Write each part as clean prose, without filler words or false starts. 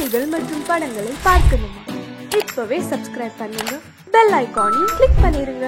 செய்திகள் மற்றும் படங்களை பார்க்கணுமா? இப்பவே சப்ஸ்கிரைப் பண்ணுங்க, பெல் ஐகானையும் கிளிக் பண்ணிருங்க.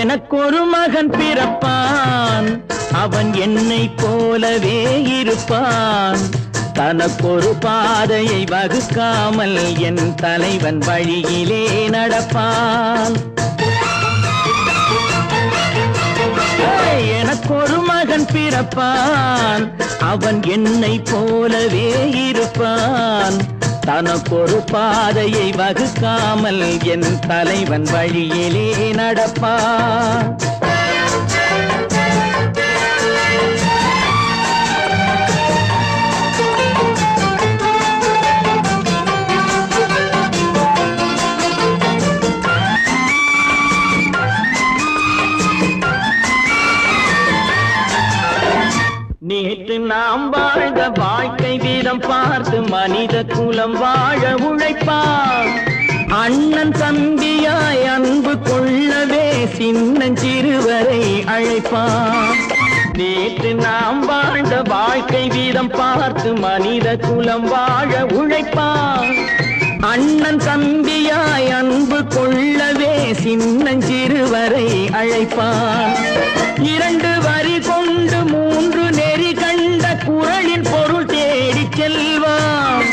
எனக்கொரு மகன் பிறப்பான், அவன் என்னை போலவே இருப்பான். தனக்கொரு பாதையை வகுக்காமல் என் தலைவன் வழியிலே நடப்பான். எனக்கொரு மகன் பிறப்பான், அவன் என்னை போலவே இருப்பான். தனக்கொரு பாதையை வகுக்காமல் என் தலைவன் வழியிலே நடப்பான். நேற்று நாம் வாழ்ந்த வாழ்க்கை வீதம் பார்த்து மனித குலம் வாழ உழைப்பான். அண்ணன் தம்பியாய் அன்பு கொள்ளவே சின்னஞ்சிறுவரை அழைப்பான். நேற்று நாம் வாழ்ந்த வாழ்க்கை வீதம் பார்த்து மனித குலம் வாழ உழைப்பான். அண்ணன் தம்பியாய் அன்பு கொள்ளவே சின்னஞ்சிறுவரை அழைப்பான். இரண்டு வரி கொண்டு மூன்று நெறி கண்ட குறளின் பொருள் தேடி செல்வான்.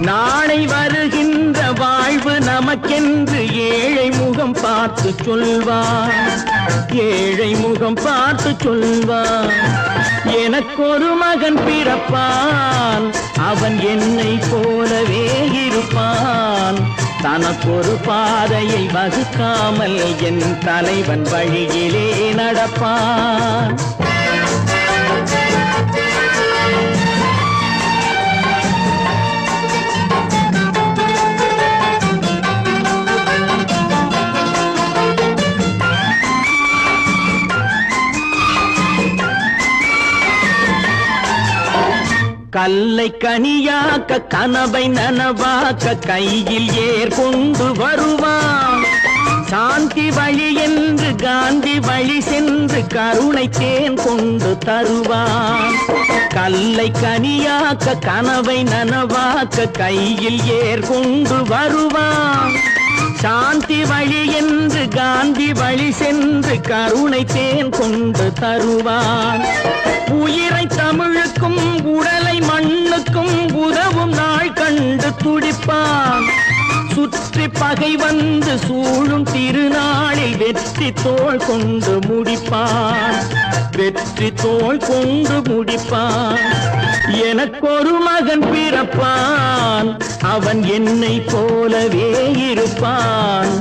நாளை வருகின்ற வாழ்வு நமக்கென்று ஏழை முகம் பார்த்து சொல்வான். ஏழை முகம் பார்த்து சொல்வான். எனக்கொரு மகன் பிறப்பான், அவன் என்னை போலவே இருப்பான். தனக்கொரு பாதையை வகுக்காமல் என் தலைவன் வழியிலே நடப்பான். கல்லை கனியாக்க கனவை நனவாக்க கையில் ஏர் கொண்டு வருவான். சாந்தி வழி என்று காந்தி வழி சென்று கருணை தேன் கொண்டு தருவான். கல்லை கனியாக்க கனவை நனவாக்க கையில் ஏர் கொண்டு வருவான். சாந்தி வழி என்று காந்தி வழி சென்று கருணை தேன் கொண்டு தருவான். உயிரை தமிழுக்கும் உடலை மண்ணுக்கும் உதவும் நாள் கண்டு துடிப்பான். சுற்றி பகை வந்து சூழும் திருநாளில் வெற்றி தோள் கொண்டு முடிப்பான். வெற்றி தோள் கொண்டு முடிப்பான். எனக்கொரு மகன் பிறப்பான், அவன் என்னை போலவே இருப்பான்.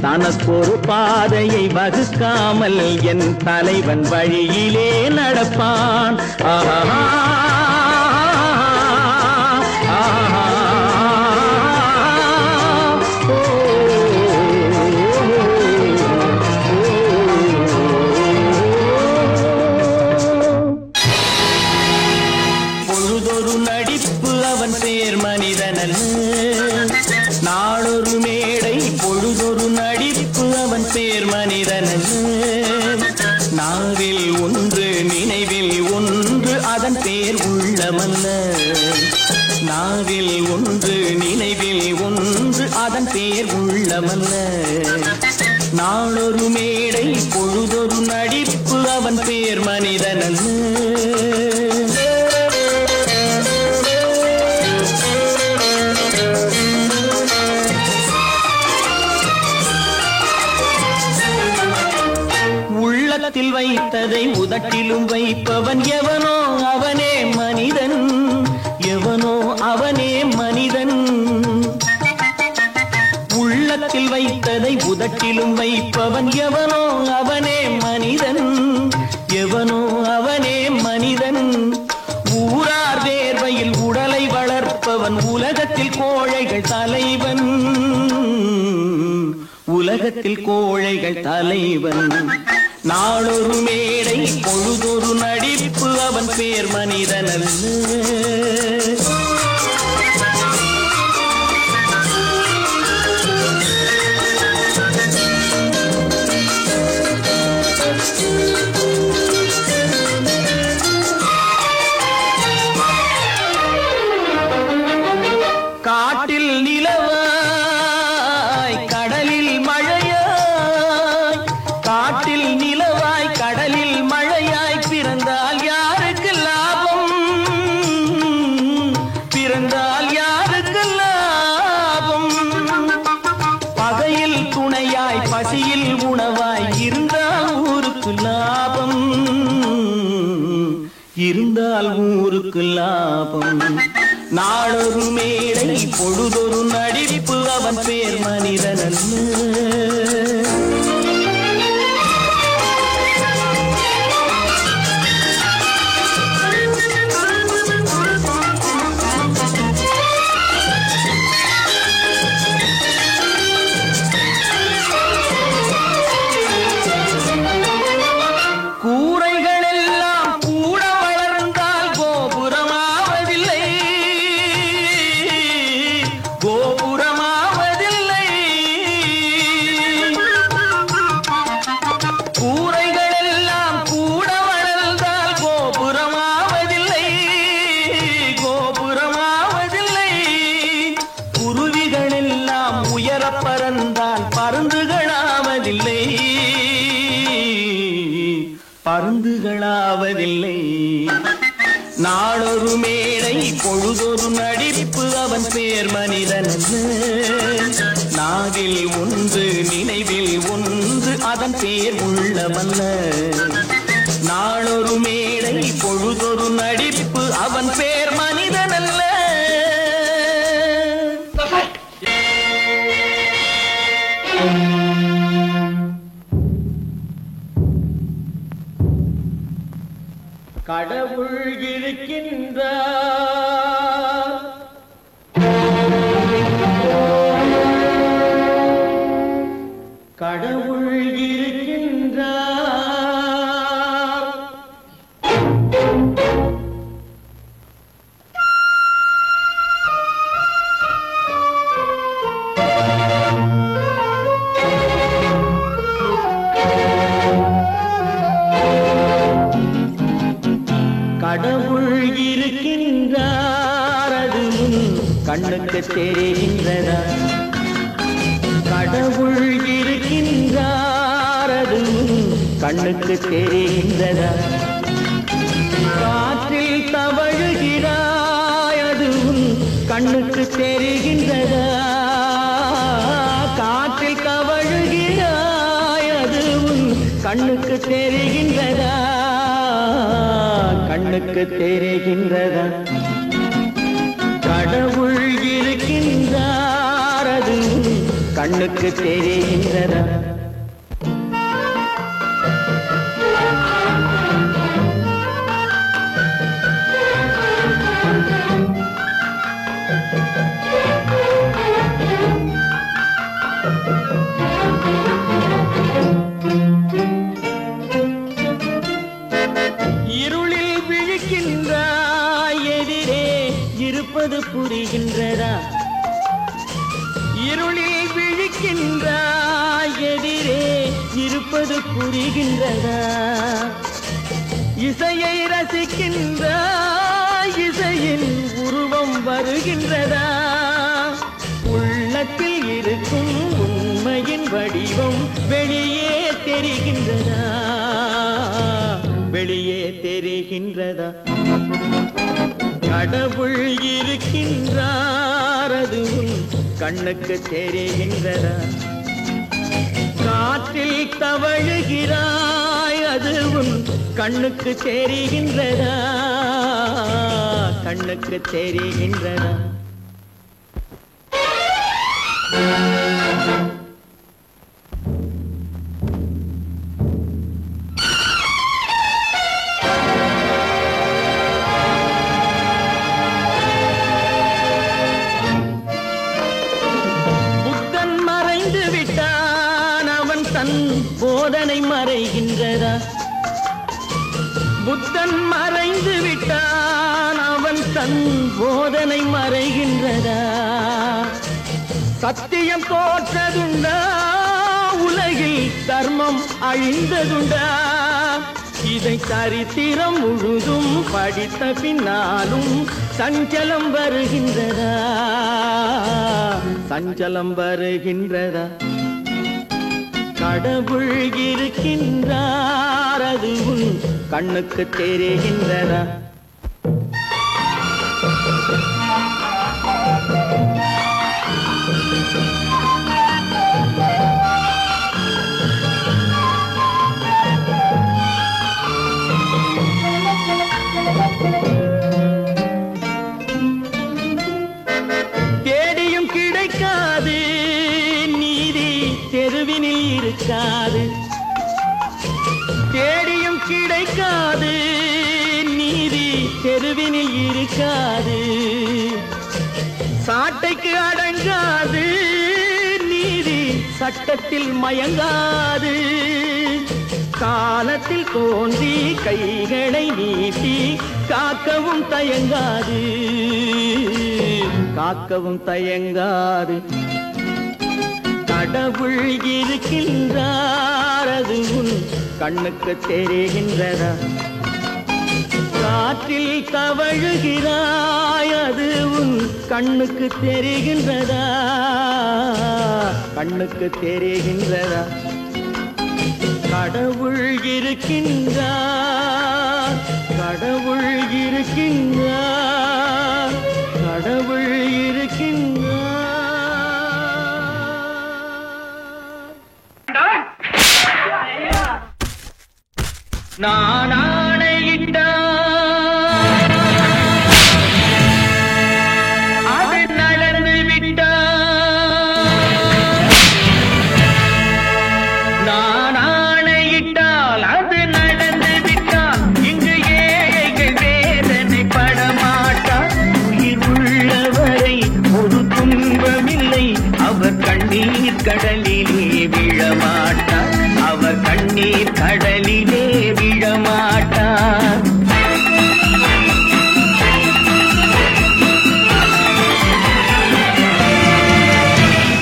தனக்கொரு பாதையை வகுக்காமல் என் தலைவன் வழியிலே நடப்பான். ஆஹா பொழுதொரு நடிப்பு அவன் பேர் மனிதனல்ல. நாளொரு மேடை பொழுதொரு நடிப்பு அவன் பேர் மனிதனல்ல. நாவில் ஒன்று நினைவில் ஒன்று அதன் பேர் உள்ளமல்ல. நாவில் ஒன்று நினைவில் ஒன்று அதன் பேர் உள்ளமல்ல. நாளொரு மேடை பொழுதொரு நடிப்பு அவன் பேர் மனிதனல்ல. உள்ளத்தில் வைத்ததை உதட்டிலும் வைப்பவன் எவனோ அவனே மனிதன். எவனோ அவனே மனிதன். உள்ளத்தில் வைத்ததை உதட்டிலும் வைப்பவன் எவனோ அவனே மனிதன். உலகத்தில் கோழைகள் தலைவன். நாளொரு மேடை பொழுதொரு நடிப்பு அவன் பேர் மனிதனல்ல. காட்டில் நிலவாய் கடலில் மழையாய், காட்டில் நிலவாய் கடலில் மழையாய் பிறந்தால் யாருக்கு லாபம், பிறந்தால் யாருக்கு லாபம். பகையில் துணையாய் பசியில் உணவாய் இருந்தால் ஊருக்கு லாபம், இருந்தால் ஊருக்கு லாபம். நாளொரு மேடை பொழுதொரு நடிப்பு அவன் பேர் மனிதனல்ல. பறந்தால் பருந்துகளாவதில்லை, பருந்துகளாவதில்லை. நாளொரு மேடை பொழுதொரு நடிப்பு அவன் பேர் மனிதனல்ல. நாவில் ஒன்று நினைவில் ஒன்று அதன் பேர் உள்ளமல்ல. நாளொரு மேடை பொழுதொரு நடிப்பு அவன் பேர் மனிதனல்ல. கடவுள் இருக்கின்றார், கடவுள் இருக்கின்றார். கடவுள் இருக்கின்றார், அது கண்ணுக்கு தெரிகின்றதா? கடவுள் இருக்கின்றார், அது கண்ணுக்கு தெரிகின்றதா? காற்றில் தவழுகிறாய், அது கண்ணுக்கு தெரிகின்றதா? காற்றில் தவழுகிறாய், அது கண்ணுக்கு தெரிகின்றதா? கண்ணுக்கு தெரிகின்றதா? கடவுள் இருக்கின்றார், அது கண்ணுக்கு தெரிகின்றதா? இருளில் விழிக்கின்றாய், எதிரே இருப்பது புரிகின்றதா? இருளில் விழிக்கின்றாய், எதிரே இருப்பது புரிகின்றதா? இசையை ரசிக்கின்றாய், இசையின் உருவம் வருகின்றதா? உள்ளத்தில் இருக்கும் உண்மையின் வடிவம் வெளியே தெரிகின்றதா? வெளியே தெரிகின்றதா? கடவுள் இருக்கின்றார், அது கண்ணுக்கு தெரிகின்றதா? காற்றில் தவழுகிறாய், அது கண்ணுக்கு தெரிகின்றதா? கண்ணுக்கு தெரிகின்றதா? மறைகின்றதா? புத்தன் மறைந்து விட்டான், அவன் தன் போதனை மறைகின்றதா? சத்தியம் தோற்றதுண்டா? உலகில் தர்மம் அழிந்ததுண்டா? இதை சரித்திரம் முழுதும் படித்த பின்னாலும் சஞ்சலம் வருகின்றதா? சஞ்சலம் வருகின்றதா? கடவுள் இருக்கின்றார், அது உன் கண்ணுக்கு தெரிகின்றதா? தேடியும் கிடைக்காது நீதி, தெருவினில் இருக்காது. தேடியும் கிடைக்காது நீதி, தெருவினில் இருக்காது. சாட்டைக்கு அடங்காது நீதி, சட்டத்தில் மயங்காது. காலத்தில் தோன்றி கைகளை நீட்டி காக்கவும் தயங்காது, காக்கவும் தயங்காது. கடவுள் இருக்கின்றார், அது உன் கண்ணுக்கு தெரிகின்றதா? காற்றில் தவழுகிறாய், அது உன் கண்ணுக்கு தெரிகின்றதா? கண்ணுக்கு தெரிகின்றதா? கடவுள் இருக்கின்றார், கடவுள் இருக்கின்றார், கடவுள் இருக்கின்றார். நான் ஆணையிட்டார், அது நடந்து விட்டார். நான் ஆணையிட்டால் அது நடந்து விட்டால், இங்கு ஏழைகள் வேதனை படமாட்டார். உயிர் உள்ளவரை ஒரு துன்பமில்லை, அவர் கண்ணீர் கடலிலே விழமாட்டார். அவர் கண்ணீர் கடலிலே விழமாட்டார்.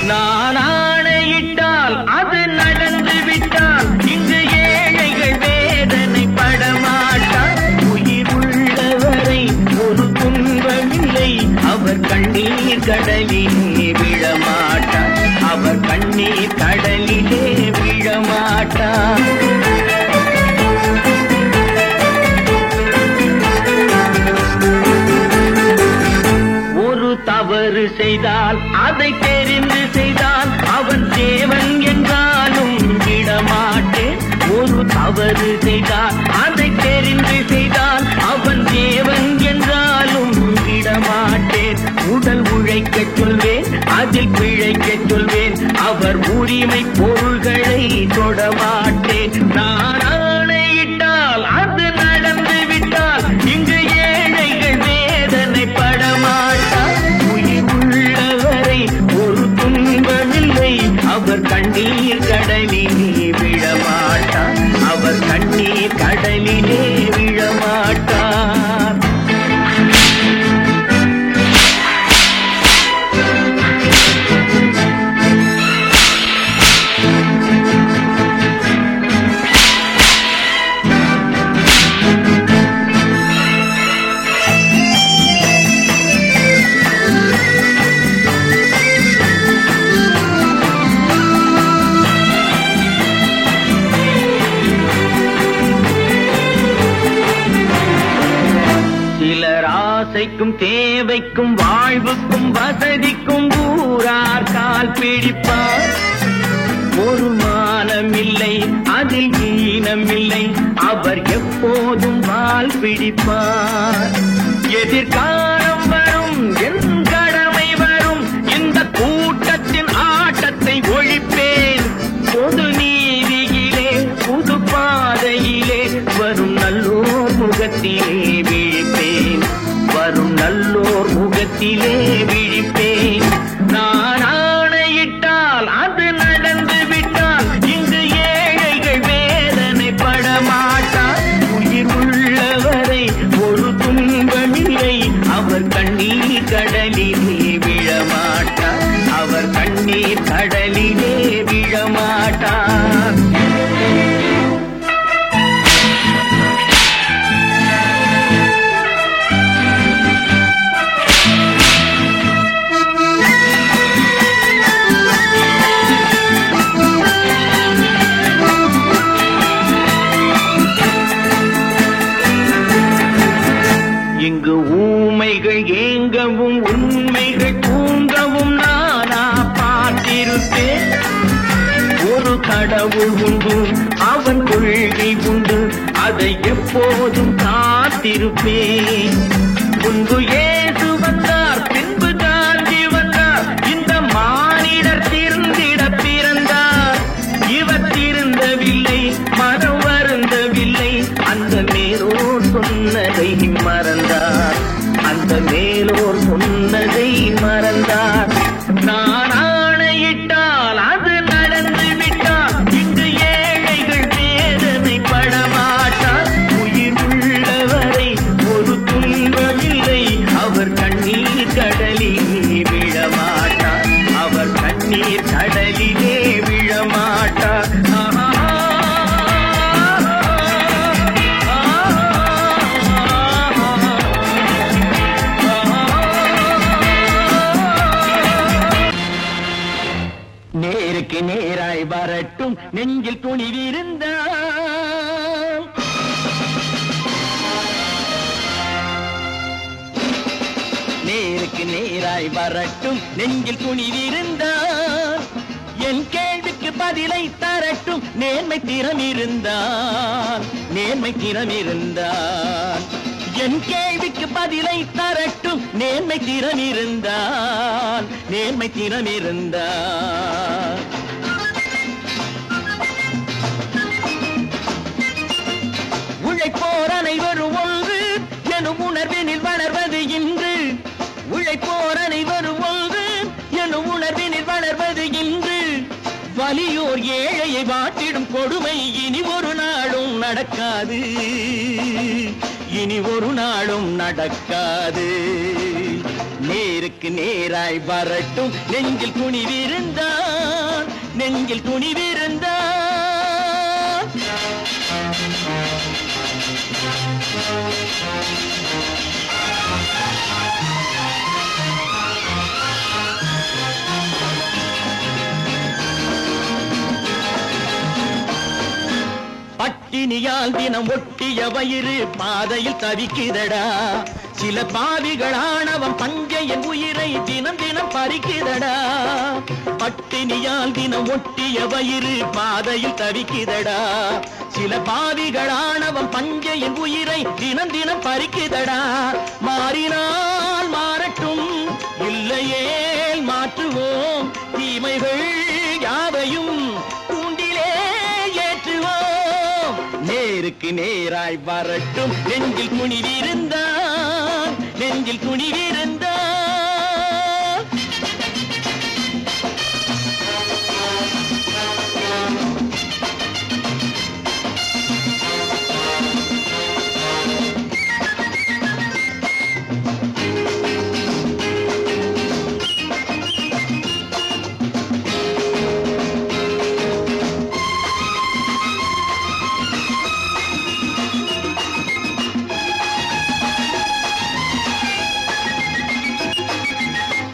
நான் ஆணையிட்டால் அது நடந்து விட்டால், இங்கு ஏழைகள் வேதனை படமாட்டார். உயிர் உள்ளவரை ஒரு துன்பமில்லை, அவர் கண்ணீர் கடலிலே விழமாட்டார். அவர் கண்ணீர் கடலிலே விழமாட்டார். ஒரு தவறு செய்தால் அதை தெரிந்து செய்தால் அவன் தேவன் என்றாலும் விடமாட்டேன். ஒரு தவறு செய்தால் அதை தெரிந்து செய்தால் அவன் தேவன் என்றாலும் விடமாட்டேன். உடல் உழைக்கச் சொல்வேன், அதில் பிழைக்கச் சொல்வேன், அவர் உரிமை பொருள்களை தொடமாட்டேன். நான் ஆணையிட்டால் அது நடந்து விட்டால், இங்கு ஏழைகள் வேதனை படமாட்டார். உயிர் உள்ளவரை ஒரு துன்பமில்லை, அவர் கண்ணீர் கடலிலே விழமாட்டார். அவர் கண்ணீர் கடலிலே விழமாட்டார். ஆசைக்கும் தேவைக்கும் வாழ்வுக்கும் வசதிக்கும் ஊரார் கால் பிடிப்பார். ஒரு மானமில்லை, அதில் ஈனமில்லை, அவர் எப்போதும் வால் பிடிப்பார். எதிர்காலம் வரும், என் கடமை வரும், இந்த கூட்டத்தின் ஆட்டத்தை ஒழிப்பேன். பொது நீதியிலே புது பாதையிலே வரும் நல்லோர் முகத்திலே விழிப்பேன். வரும் நல்லோர் முகத்திலே விழிப்பேன். நான் ஆணையிட்டால் அது நடந்து விட்டால், இங்கு ஏழைகள் வேதனை உறங்கவும் உண்மைகள் தூங்கவும் நானா பார்த்திருப்பேன். ஒரு கடவுள் உண்டு, அவன் கொள்கை உண்டு, அதை எப்போதும் காத்திருப்பேன். முன்பு ஏசு வந்தார், பின்பு காந்தி வந்தார், இந்த மானிடர் திருந்திட பிறந்தார். இவர் திருந்தவில்லை, மனம் வருந்தவில்லை, அந்த மேலோர் சொன்னதை மறந்தார், அந்த மேலோர் சொன்னதை மறந்தார். நான் ஆணையிட்டால் அது நடந்து விட்டால், இங்கு ஏழைகள் வேதனை படமாட்டார். உயிர் உள்ளவரை ஒரு துன்பமில்லை, அவர் கண்ணீர் கடலிலே விழமாட்டார், அவர் கண்ணீர் கடலிலே விழமாட்டார். நேருக்கு நேராய் வரட்டும் நெஞ்சில் துணிவிருந்தால், நேருக்கு நேராய் வரட்டும் நெஞ்சில் துணிவிருந்தால், என் கேள்விக்கு பதிலை தரட்டும் நேர்மை திறம் இருந்தால், நேர்மை திறம் இருந்தால். என் கேள்விக்கு பதிலை தரட்டும் நேர்மை திறம் இருந்தால், நேர்மை திறம் இருந்தால். உழைப்போர் அனைவரும் ஒன்று எனும் உணர்வினில் வளர்வது இன்று, உழைப்போர் அனைவரும் ஒன்று எனும் உணர்வினில் வளர்வது இன்று. வலியோர் ஏழையை வாட்டிடும் கொடுமை இனி ஒரு நாளும் நடக்காது, இனி ஒரு நாளும் நடக்காது. நேருக்கு நேராய் வரட்டும் நெஞ்சில் துணிவிருந்தால், நெஞ்சில் துணிவிருந்தால். பட்டினியால் தினம் ஒட்டிய வயிறு பாதையில் தவிக்குதடா, சில பாவிகளானவன் பஞ்சையின் உயிரை தினம் தினம் பறிக்குதடா. பட்டினியால் தினம் ஒட்டிய வயிறு பாதையில் தவிக்குதடா, சில பாவிகளானவன் பஞ்சையின் உயிரை தினம் தினம் பறிக்குதடா. மாறினால் மாறட்டும், இல்லையே மாற்றுவோம், தீமைகள் யாவையும் தூண்டிலே ஏற்றுவோம். நேருக்கு நேராய் வரட்டும் நெஞ்சில் துணிவிருந்தால், நெஞ்சில் துணிவிருந்தால்.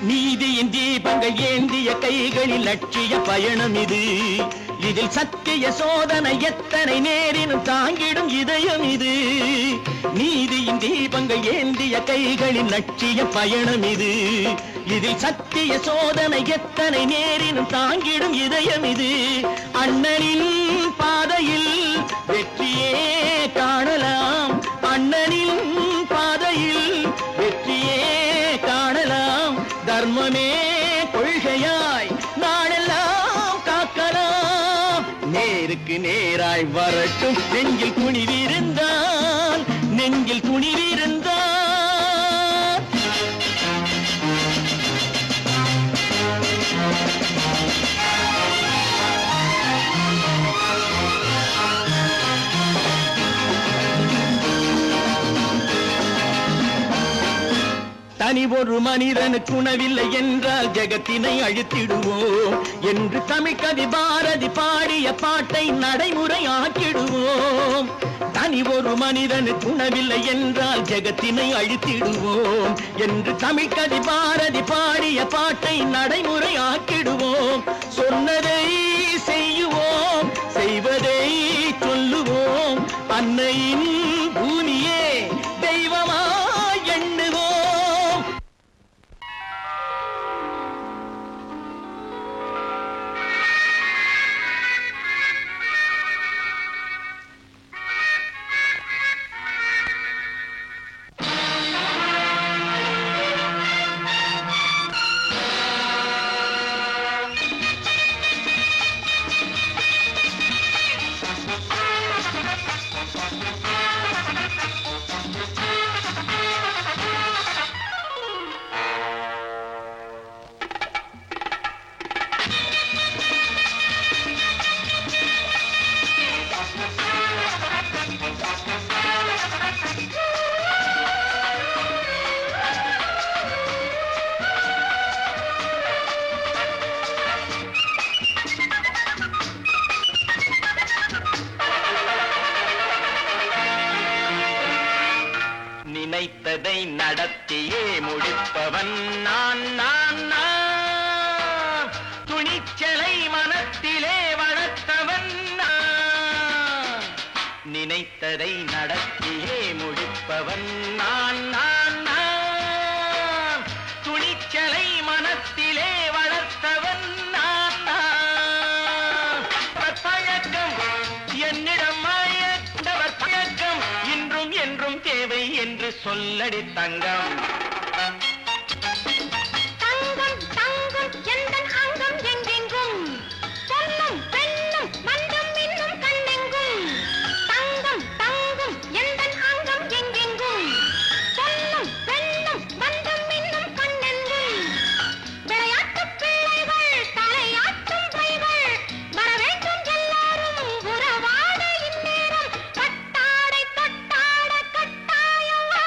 நீதியின் தீபங்கள் ஏந்திய கைகளில் லட்சிய பயணம் இது, இதில் சத்திய சோதனை எத்தனை நேரினும் தாங்கிடும் இதயம் இது. நீதியின் தீபங்கள் ஏந்திய கைகளில் லட்சிய பயணம் இது, இதில் சத்திய சோதனை எத்தனை நேரினும் தாங்கிடும் இதயம் இது. அண்ணனின் பாதையில் வெற்றியே காணலாம், அண்ணனின் பாதையில் வெற்றியே காணலாம். தர்மமே கொள்கையாய் நாடெல்லாம் காக்கலாம். நேருக்கு நேராய் வரட்டும் நெஞ்சில் துணிவிருந்தால், நெஞ்சில் துணிவிருந்தால். தனி ஒரு மனிதனுக்கு உணவில்லை என்றால் ஜெகத்தினை அழித்திடுவோம் என்று தமிழ் கவி பாரதி பாடிய பாட்டை நடைமுறையாக்கிடுவோம். தனி ஒரு மனிதனுக்கு உணவில்லை என்றால் ஜெகத்தினை அழித்திடுவோம் என்று தமிழ் கவி பாரதி பாடிய பாட்டை நடைமுறையாக்கிடுவோம். சொன்னதை செய்யுவோம், செய்வதை சொல்லுவோம், அன்னையின் பூமியே தெய்வமா எண்ணுவோம். நினைத்ததை நடத்தியே முடிப்பவன் நான் நான் நான். துணிச்சலை மனத்திலே வளர்த்தவன் நான். நினைத்ததை நடத்தியே முடிப்பவன் நான் நான் நான். துணிச்சலை மனத்திலே வளர்த்தவன் நான் நான். பழக்கம் என்னிடம் மாயவர் பழக்கம் இன்றும் என்றும் தேவை என்று சொல்லடி தங்கம். தங்கம் தங்கம் எந்தன் அங்கம் எங்கெங்கும் பொன்னும் பெண்ணும் மண்டும் இன்னும் கண்ணெங்கும். தங்கம் தங்கம் எந்தன் அங்கம் எங்கெங்கும் பொன்னும் பெண்ணும் மண்டும் இன்னும் கண்ணெங்கும். விளையாட்டு பிள்ளைகள் தலையாட்டும் கைகள் வர வேண்டும் எல்லாரும் உறவாட இந்நேரம் கட்டாடை தொட்டாட கட்டாயவா.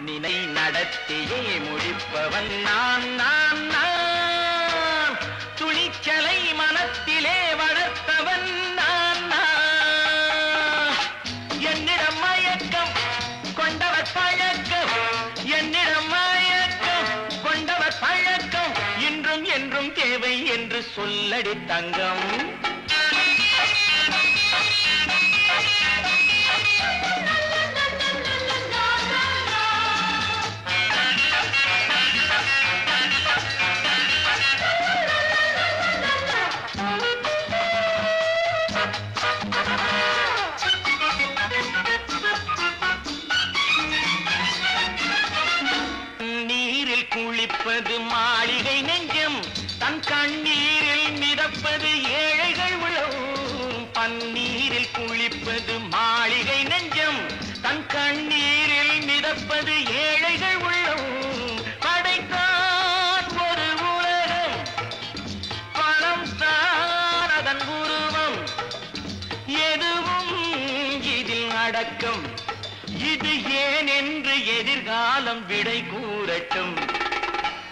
நினை நடத்தியே முடிப்பவன் நான் நான் நான். துணிச்சலை மனத்திலே வளர்த்தவன் நான் நான். என்னிடம் மயக்கம் கொண்டவர் பழக்கம். என்னிடம் மயக்கம் கொண்டவர் பழக்கம் இன்றும் என்றும் தேவை என்று சொல்லடி தங்கம். நீரில் குளிப்பது மாளிகை நெஞ்சம். தன் கண்ணீரில் மிதப்பது ஏழைகள் உளவும். பன்னீரில் குளிப்பது மாளிகை நெஞ்சம். தன் கண்ணீரில் மிதப்பது ஏழைகள் உள்ளவும். படைத்தான் ஒரு உலகம் பணம் தான் அதன் உருவம். எதுவும் இதில் அடக்கம். இது ஏன் என்று எதிர்காலம் விடை கூறட்டும்.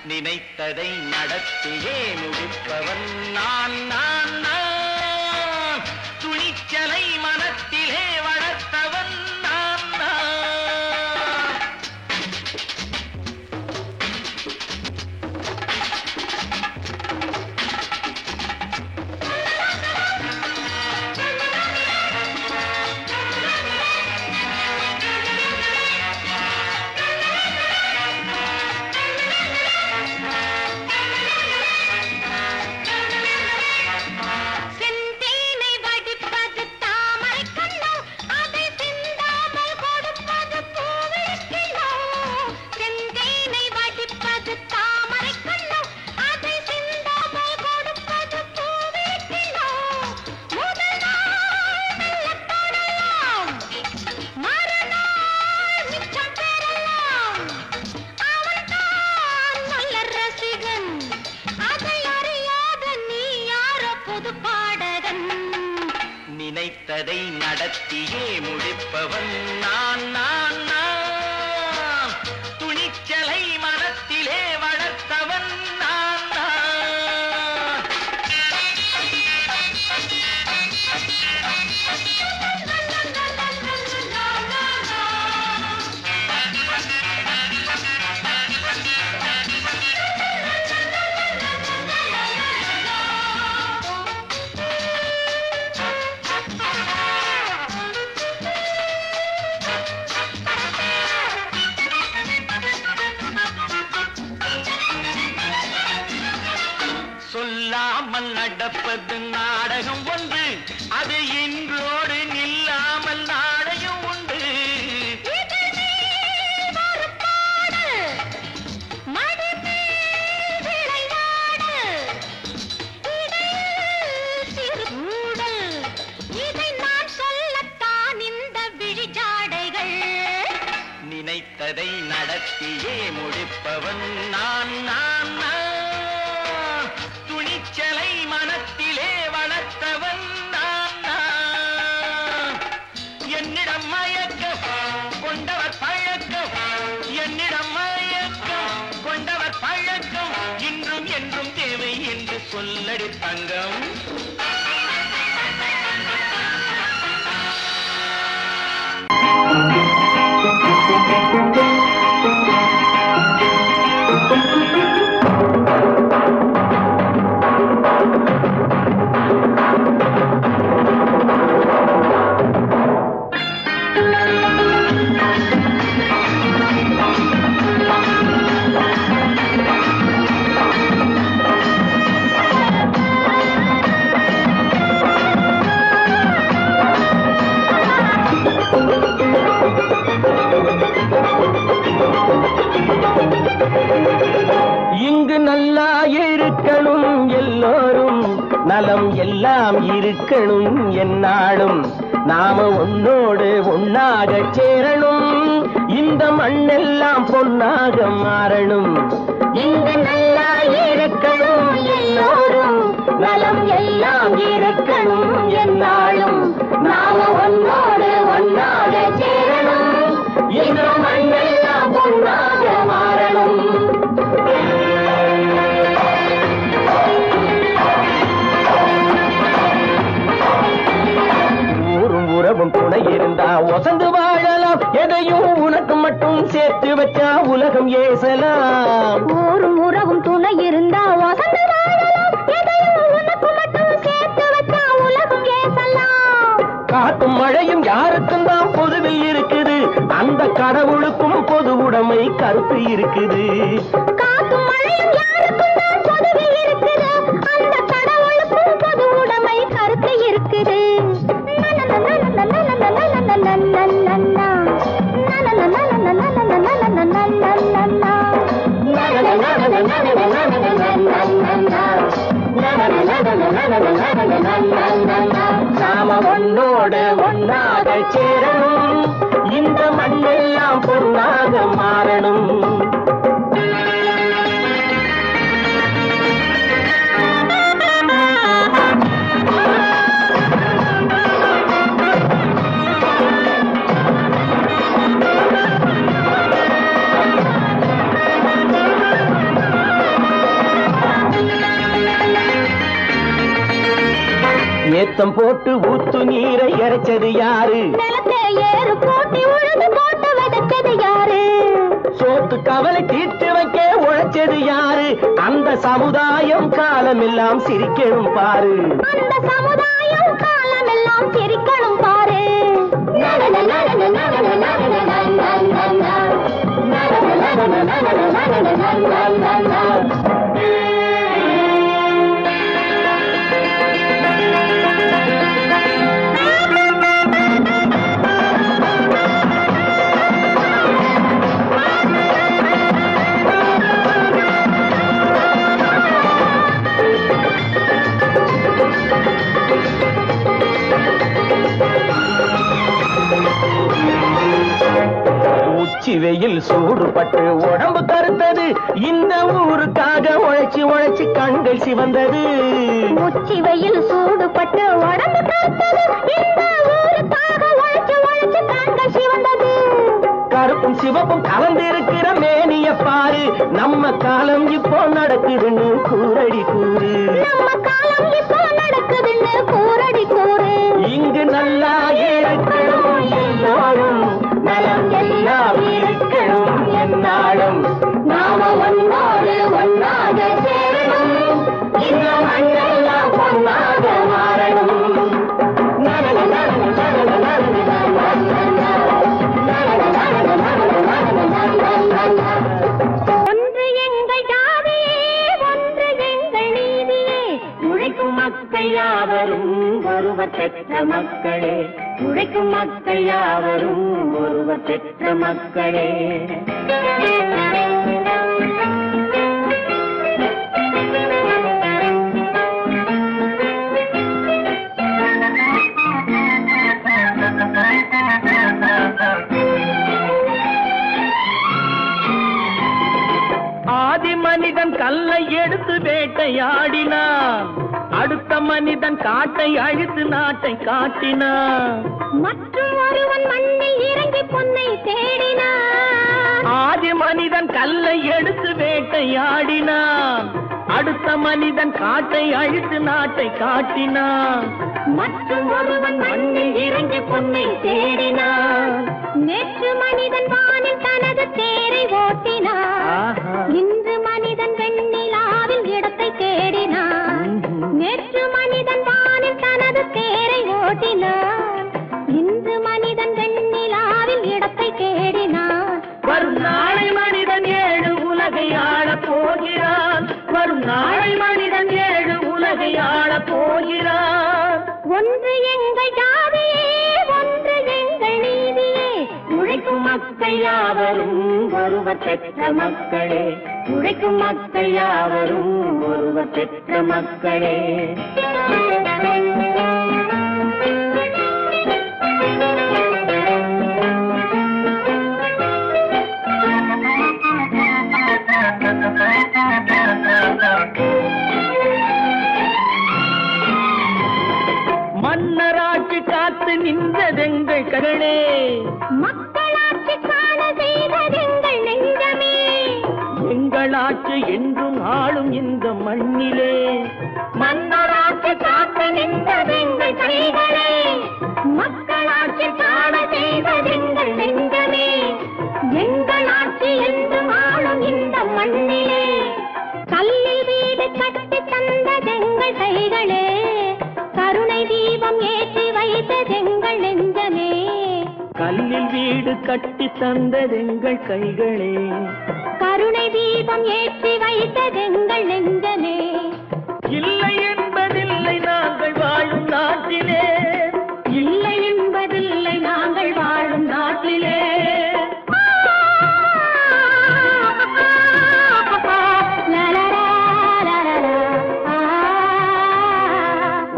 நினைத்ததை நடத்தியே முடிப்பவன் நான் நான் நான். துணிச்சலை மனத்திலே வளர்த்தவன் நான் நான். செந்தேனை வடிப்பது தாமரை கண்ணோ அதை சிந்தாமல் கொடுப்பது பூவிழிக்கிண்ணோ. செந்தேனை வடிப்பது தாமரை கண்ணோ அதை சிந்தாமல் கொடுப்பது பூவிழிக்கிண்ணோ. முதல் நாள் மெல்ல தொடலாம் மறுநாள் மிச்சம் பெறலாம். அவன்தான் நல்ல ரசிகன் அதை அறியாத நீ யாரோ புது பாடகன். நினைத்ததை நடத்தியே முடிப்பவன் நான் நான் நான். துணிச்சலை மனத்திலே வளர்த்தவன் நான் நான். சொல்லாமல் நடப்பது நாடகம் ஒன்று. அது இன்றோடு நில்லாமல் நாளையும் உண்டு. இதழ் மேல் ஒரு பாடு, மடி மேல் விளையாடு, இடையில் சிறு ஊடல். இதை நான் சொல்லத்தான் இந்த விழிஜாடைகள். நினைத்ததை நடத்தியே முடிப்பவன் நான் நான் நான். துணிச்சலை மனத்திலே வளர்த்தவன் நான் நான். என்னிடம் மயக்கம் கொண்டவர் பழக்கம். என்னிடம் மயக்கம் கொண்டவர் பழக்கம் இன்றும் என்றும் தேவை என்று சொல்லடி தங்கம். நலம் எல்லாம் இருக்கணும் என்னாலும் நாம ஒன்னோடு ஒன்னாக சேரணும் இந்த மண்ணெல்லாம் பொன்னாக மாறணும் இங்கு நல்லா இருக்கணும் எல்லோரும் நலம் எல்லாம் இருக்கணும் என்னாலும் நாம ஒன்னோடு ஒன்னாக சேரணும் இந்த மண்ணெல்லாம் பொன்னாக மாறணும் துணை இருந்தா ஒசந்து வாழலாம் எதையும் உனக்கு மட்டும் சேர்த்து வச்சா உலகம் ஏசலாம் ஊரும் உறவும் துணை இருந்தா ஒசந்து வாழலாம் எதையும் உனக்கு மட்டும் சேர்த்து வச்சா உலகம் ஏசலாம் காத்தும் மழையும் யாருக்கும் தான் பொதுவில் இருக்குது அந்த கடவுளுக்கும் பொது உடைமை கருத்து இருக்குது காத்தும் மழையும் யாருக்கும் தான் பொதுவில் இருக்குது அந்த கடவுளுக்கும் பொது உடைமை கருத்து இருக்குது நாம ஒன்னோடு ஒன்னாக சேரணும் இந்த மண்ணெல்லாம் பொன்னாக மாறணும் ஏத்தம் போட்டு ஊத்து நீரை இறைச்சது யாரு நிலத்தை ஏறு போட்டி உழுது போட்டு விதைச்சது யாரு சோத்து கவலை தீர்த்து வைக்க உழைச்சது யாரு அந்த சமுதாயம் காலமெல்லாம் சிரிக்கணும் பாரு அந்த சமுதாயம் காலமெல்லாம் சிரிக்கணும் பாரு உச்சி வெயில் சூடுபட்டு உடம்பு கருத்தது இந்த ஊருக்காக உழைச்சி உழைச்சி கண்கள் சிவந்தது உச்சி வெயில் சூடுபட்டு உடம்பு கருத்தது இந்த ஊருக்காக உழைச்சி உழைச்சி கண்கள் சிவந்தது கருப்பும் சிவப்பும் கலந்திருக்கிற மேனிய பாரு நம்ம காலம் இப்போ நடக்குதுன்னு கூரடி கூறு நம்ம காலம் இப்போ நடக்குதுன்னு கூரடி கூறு இங்கு நல்லா இருக்கணும் எல்லாரும் நலம் எல்லாம் இருக்கணும் என்னாலும் நாம ஒன்னோடு ஒன்னாக சேரணும் இந்த மண்ணெல்லாம் பொன்னாக மாறணும் ஒன்று எங்கள் ஜாதியே ஒன்று எங்கள் நீதியே உழைக்கும் மக்கள் யாவரும் ஒருவர் பெற்ற மக்களே உழைக்கும் மக்கள் யாவரும் ஒருவர் பெற்ற மக்களே ஆதி மனிதன் கல்லை எடுத்து வேட்டையாடினான் அடுத்த மனிதன் காட்டை அழித்து நாட்டை காட்டினான் மற்றும் ஒருவன் மண்ணில் இறங்கி பொன்னை தேடினான் ஆதி மனிதன் கல்லை எடுத்து வேட்டையாடினான் அடுத்த மனிதன் காட்டை அழித்து நாட்டை காட்டினான் மற்றும் ஒருவன் மண்ணில் இறங்கி பொன்னை தேடினான் நேற்று மனிதன் வானில் தனது தேரை ஓட்டினான் இன்று மனிதன் வெண்ணிலாவில் இடத்தை தேடினான் நேற்று மனிதன் வானில் தனது தேரை ஓட்டினான் இன்று மனிதன் வெண்ணிலாவில் இடத்தை தேடினான் வரும் நாளை மனிதன் 7 உலகை ஆளப் போகிறான் வரும் நாளை மனிதன் 7 உலகை ஆளப் போகிறான் ஒன்று எங்கள் ஜாதியே ஒன்று எங்கள் நீதியே உழைக்கும் மக்கள் யாவரும் ஒருவர் பெற்ற மக்களே உழைக்கும் மக்கள் யாவரும் ஒருவர் பெற்ற மக்களே மன்னராட்சி காத்து நின்றதெங்கள் கரணே, மக்களாட்சி காண செய்ததெங்கள் நெஞ்சமே, எங்களாட்சி என்றும் ஆளும் இந்த மண்ணிலே. மன்னராட்சி காத்து நின்றதெங்கள் கைகளே, மக்களாட்சி காண செய்ததெங்கள் நெஞ்சமே, எங்களாட்சி என்றும் ஆளும் இந்த மண்ணிலே. கல்லில் வீடு கட்டி தந்ததெங்கள் கைகளே, கருணை தீபம் ஏற்றி வைத்ததெங்கள் நெஞ்சமே. கல்லில் வீடு கட்டி தந்ததெங்கள் கைகளே, கருணை தீபம் ஏற்றி வைத்ததெங்கள் நெஞ்சமே. இல்லை என்பதில்லை நாங்கள் வாழும் நாட்டிலே, இல்லை என்பதில்லை நாங்கள் வாழும் நாட்டிலே.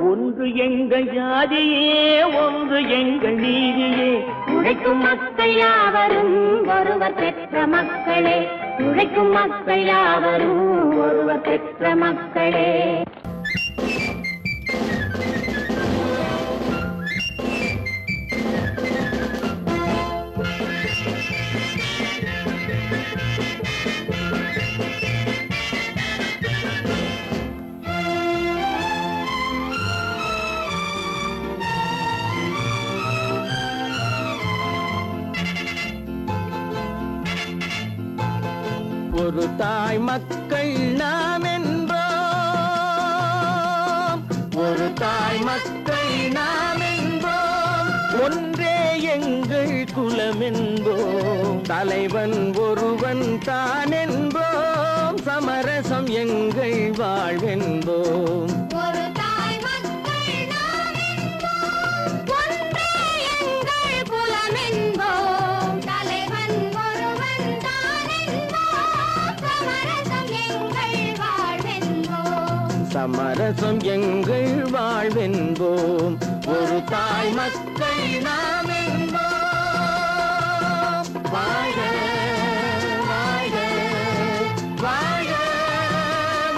ஒன்று எங்கள் ஜாதியே, ஒன்று எங்கள் நீதியே. உழைக்கும் மக்கள் யாவரும் ஒருவர் பெற்ற மக்களே, உழைக்கும் மக்கள் யாவரும் ஒருவர் பெற்ற மக்களே. ஒரு தாய் மக்கள் நாம் என்போம், ஒரு தாய் மக்கள் நாம் என்போம், ஒன்றே எங்கள் குலம் என்போம், தலைவன் ஒருவன் தான் என்போம், சமரசம் எங்கள் வாழ்வென்போம். ஒரு தாய் மக்கள் நாம் என்போம், ஒன்றே எங்கள் குலம் என்போம், தலைவன் ஒருவன் தான் என்போம், சமரசம் எங்கள் வாழ்வென்போம். சமரசம் எங்கள் வாழ்வென்போம். ஒரு தாய் மக்கள் நாம் என்போம். வாழ்க வாழ்க வாழ்க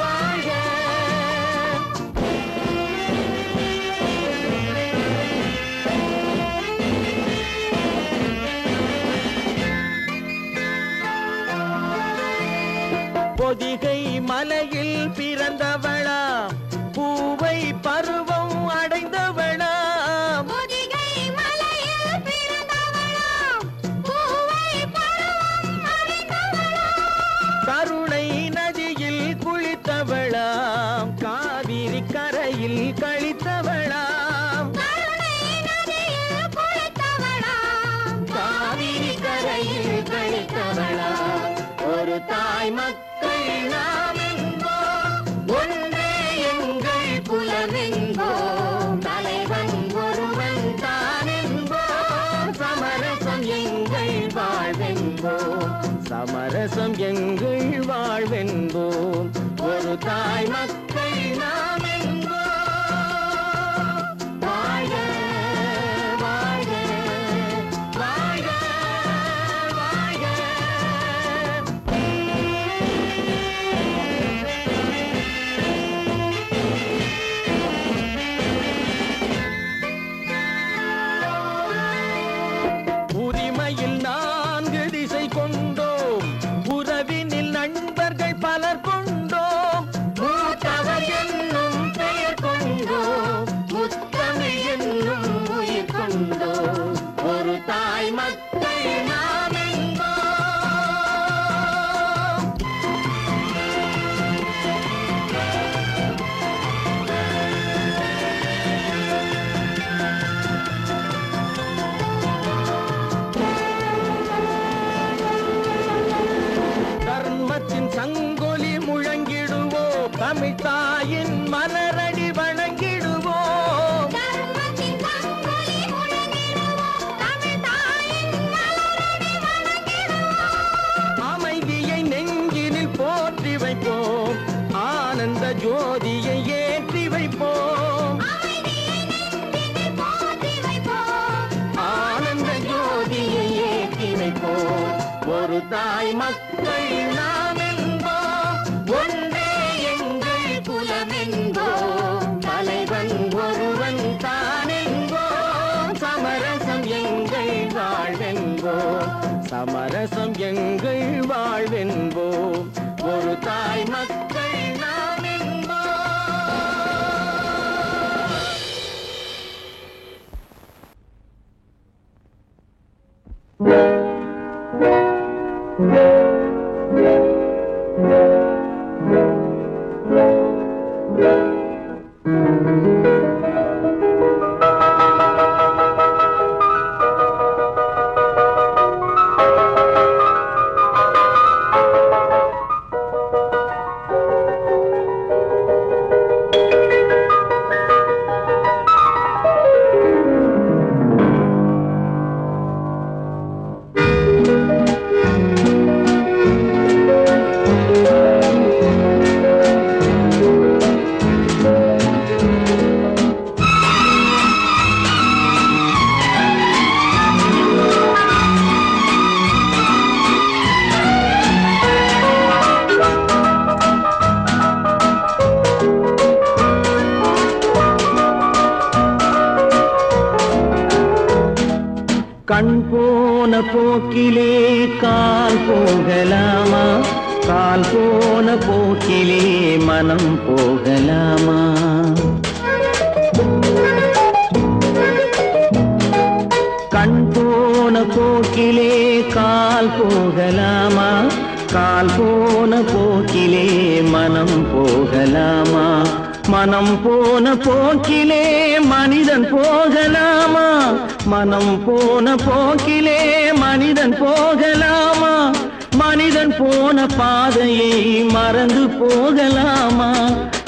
வாழ்க. பொதிகை மலையில் பிறந்தவளா, பூவை பருவம் அடைந்தவளா, பொதிகை மலையில் பிறந்தவளாம், பூவை பருவம் அடைந்தவளாம், கருணை நதியில் குளித்தவளாம், காவிரி கரையில் கழித்தவளாம், கருணை நதியில் குளித்தவளாம், காவிரி கரையில் கழித்தவளாம். ஒரு தாய் மக்கள் நாம் என்போம், ஒன்றே எங்கள் குலம் என்போம், தலைவன் ஒருவன் தான் என்போம், சமரசம் எங்கள் வாழ்வென்போம், சமரசம் எங்கள் வாழ்வென்போம். ஒரு தாய் மக்கள் நாம் என்போம். வாழ்க வாழ்க வாழ்க வாழ்க. உரிமையில் 4 திசை கொண்டோம், உறவினில் நண்பர்கள் பலர் கொண்டோம், மூத்தவர் என்னும் பெயர் கொண்டோம், முத்தமிழ் என்னும் உயிர் கொண்டோம். ஒரு தாய் மக்கள் நாம் என்போம். தர்மத்தின் சங்கொலி முழங்கிடுவோம், தமிழ் தாயின் மலரடி வணங்கிடுவோம், தர்மத்தின் சங்கொலி முழங்கிடுவோம், தமிழ் தாயின் மலரடி வணங்கிடுவோம், அமைதியை நெஞ்சினில் போற்றி வைப்போம், ஆனந்த ஜோதியை ஏற்றி வைப்போம், ஒரு தாய் மக்கள் நாம் என்போம், ஒன்றே எங்கள் குலம் என்போம், தலைவன் ஒருவன் தான் என்போம், சமரசம் எங்கள் வாழ்வென்போம், சமரசம் எங்கள் வாழ்வென்போம், ஒரு தாய் மக்கள் நாம் என்போம். கண் போன போக்கிலே கால் போகலாமா, கால் போன போக்கிலே மனம் போகலாமா, கண் போன போக்கிலே கால் போகலாமா, கால் போன போக்கிலே மனம் போகலாமா, மனம் போன போக்கிலே மனிதன் போகலாமா, மனம் போன போக்கிலே மனிதன் போகலாமா, மனிதன் போன பாதையை மறந்து போகலாமா,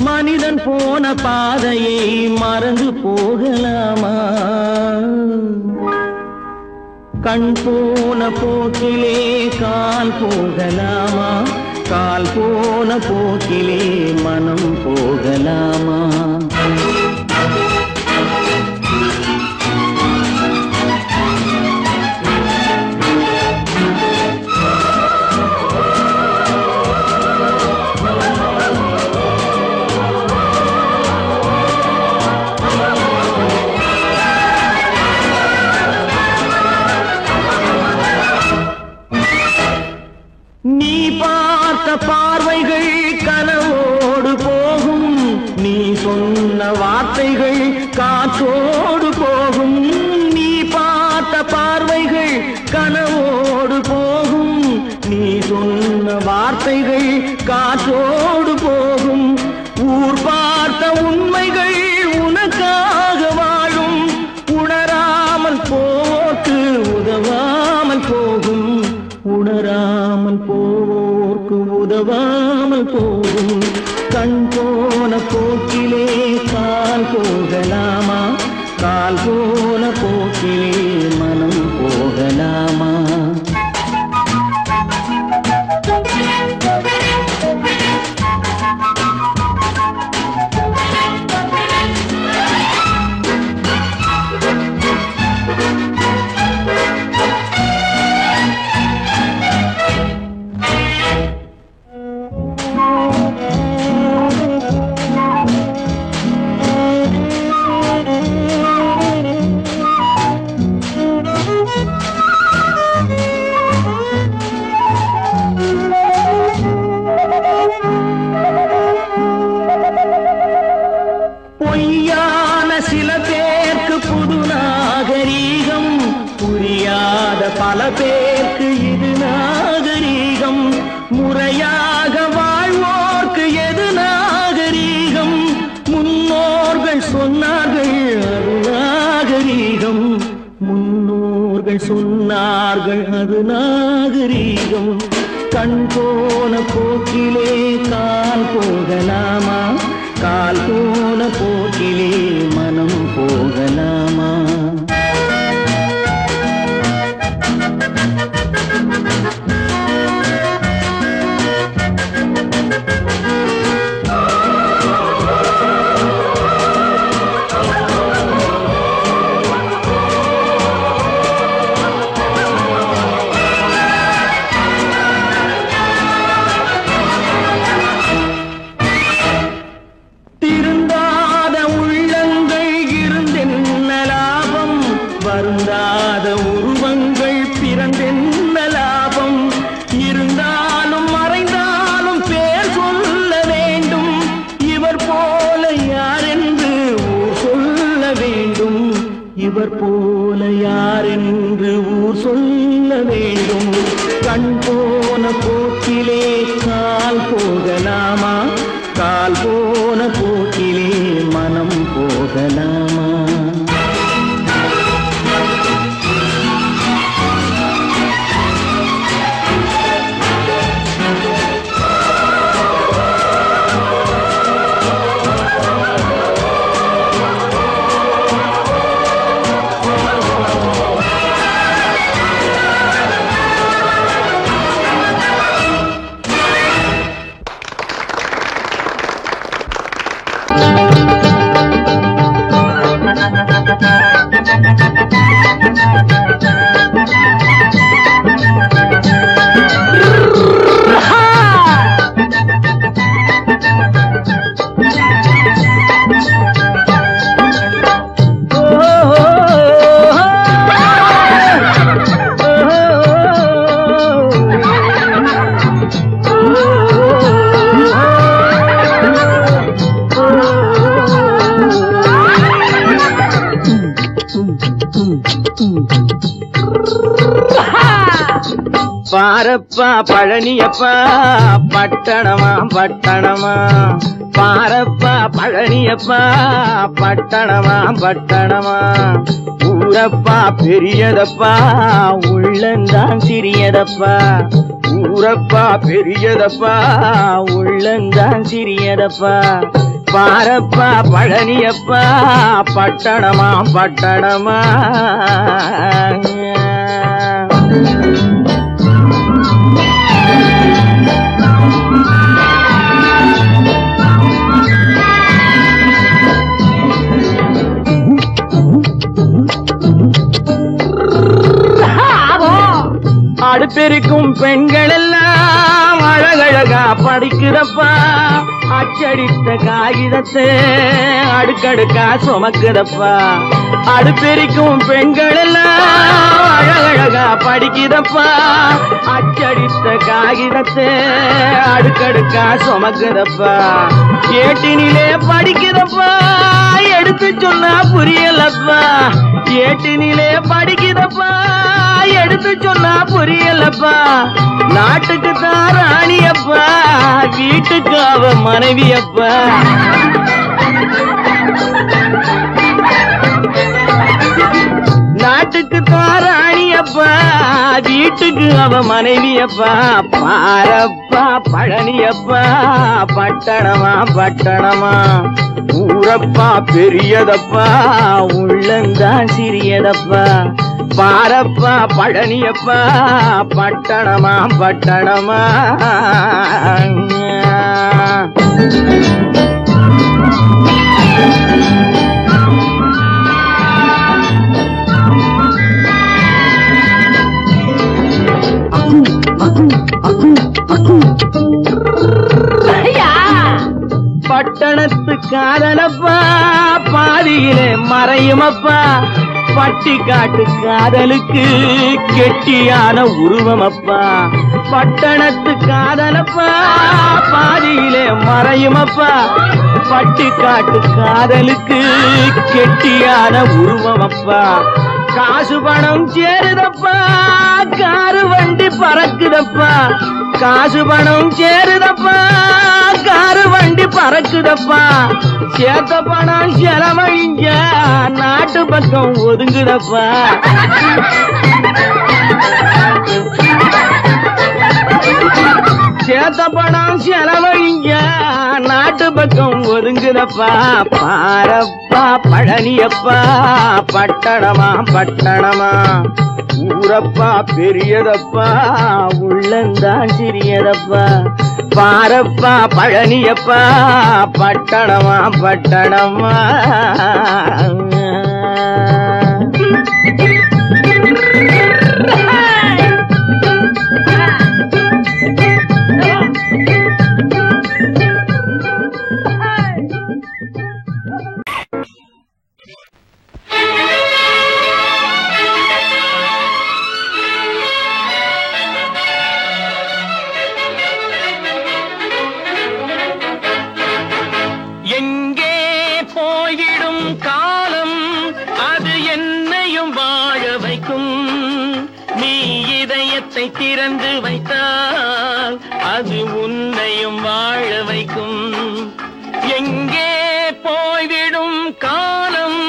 மனிதன் போன பாதையை மறந்து போகலாமா, கண் போன போக்கிலே கால் போகலாமா, கால் போன போக்கிலே மனம் போகலாமா. நீ பார்த்த பார்வைகள் கனவோடு போகும், நீ சொன்ன வார்த்தைகள் காற்றோடு போகும், நீ பார்த்த பார்வைகள் கனவோடு போகும், நீ சொன்ன வார்த்தைகள் காற்றோடு போகும், ஊர் பார்த்த உண்மைகள் உனக்காக வாழும், உணராமல் போக்கு உதவாமல் போகும், உணராமல் போக்கு உதவாமல் போகும், கண் போன போக்கிலே கால் போகலாமா, கால் போன போக்கிலே மனம் போகலாமா. பொய்யான சில பேருக்கு புது நாகரீகம், புரியாத பல பேருக்கு இது நாகரீகம், முறையாக வாழ்வோர்க்கு எது நாகரீகம், முன்னோர்கள் சொன்னார்கள் அது நாகரீகம், முன்னோர்கள் சொன்னார்கள் அது நாகரீகம், கண் போன போக்கிலே கால் போகலாமா, கால் போன போக்கிலே மனம் போகலாமா. வேண்டும். கண் போன போக்கிலே கால் போகலாமா? கால் போன போக்கிலே மனம் போகலாமா? பாரப்பா பழனியப்பா பட்டணமா பட்டணமா, பாரப்பா பழனியப்பா பட்டணமா பட்டணமா, ஊரப்பா பெரியதப்பா உள்ளந்தான் சிறியதப்பா, ஊரப்பா பெரியதப்பா உள்ளந்தான் சிறியதப்பா, பாரப்பா பழனியப்பா பட்டணமா பட்டணமா. அடுப்பெருக்கும் பெண்கள் எல்லாம் அழகழகா படிக்குதப்பா, அச்சடித்த காகிதத்தை அடுக்கடுக்கா சுமக்குதப்பா, அடுப்பெருக்கும் பெண்கள் எல்லாம் அழகழகா படிக்குதப்பா, அச்சடித்த காகிதத்தை அடுக்கடுக்கா சுமக்குதப்பா, ஏட்டினிலே படிக்குதப்பா எடுத்து சொன்னா புரியலப்பா, ஏட்டினிலே படிக்குதப்பா எடுத்து சொன்னா புரியலப்பா, நாட்டுக்கு தான் ராணியப்பா வீட்டுக்கு அவ மனைவியப்பா, நாட்டுக்கு தான் ராணியப்பா வீட்டுக்கு அவ மனைவியப்பா, பாரப்பா பழனியப்பா பட்டணமா பட்டணமா, ஊரப்பா பெரியதப்பா உள்ளந்தான் சிறியதப்பா, பாரப்பா பழனியப்பா பட்டணமா பட்டணமா. பட்டணத்து காதலப்பா பாதியிலே மறையுமப்பா, பட்டி காட்டு காதலுக்கு கெட்டியான உருவமப்பா, பட்டணத்து காதலப்பா பாதியிலே மறையுமப்பா, பட்டி காட்டு காதலுக்கு கெட்டியான உருவமப்பா, காசு பணம் சேருதப்பா காரு வண்டி பறக்குதப்பா, காசு பணம் சேருதப்பா காரு வண்டி பறக்குதப்பா, சேர்த்த பணம் செலவழிஞ்ச நாட்டு பக்கம் ஒதுங்குதப்பா, சேர்த்த பணம் செலவழிஞ்ச நாட்டு பக்கம் ஒதுங்குதப்பா, பாரப்பா பழனியப்பா பட்டணமா பட்டணமா, ஊரப்பா பெரியதப்பா உள்ளந்தான் சிறியதப்பா, பாரப்பா பழனியப்பா பட்டணமா பட்டணமா. எங்கே போயிடும் காலம் அது இதயத்தை திறந்து வைத்தால் அது உன்னையும் வாழ வைக்கும். எங்கே போய்விடும் காலம்